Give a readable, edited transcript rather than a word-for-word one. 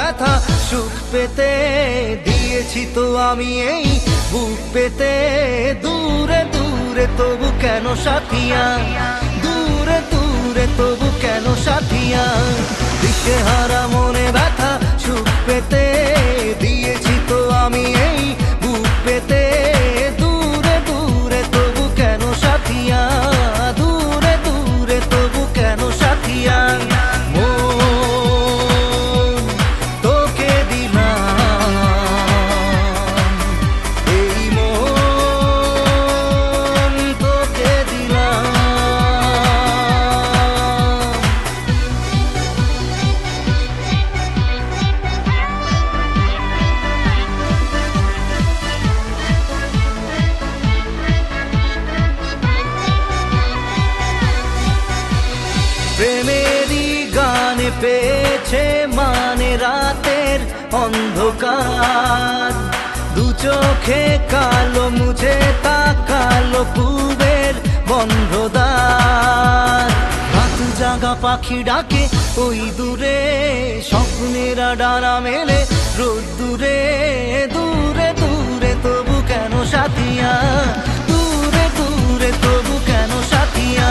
ব্যথা সুখ পেতে দিয়েছি তো আমি এই বুক পেতে। দূরে দূরে তবু কেন সাথিয়া, দূরে দূরে তবু কেন সাথিয়া। দিশেহারা মনে ব্যথা সুখ পেতে দিয়েছি তো আমি এই বুক পেতে। দূরে দূরে তবু কেন সাথিয়া, দূরে দূরে তবু কেন সাথিয়া। প্রেমেরই গানে পেয়েছে মানে রাতের অন্ধকার। দু চোখে কালো মুঝে তাকালো পূবের বন্ধ দ্বার। রাত জাগা পাখি ডাকে ওই দূরে, স্বপ্নেরা ডানা মেলে রোদ দূরে। দূরে দূরে তবু কেন সাথিয়া, দূরে দূরে তবু কেন সাথিয়া।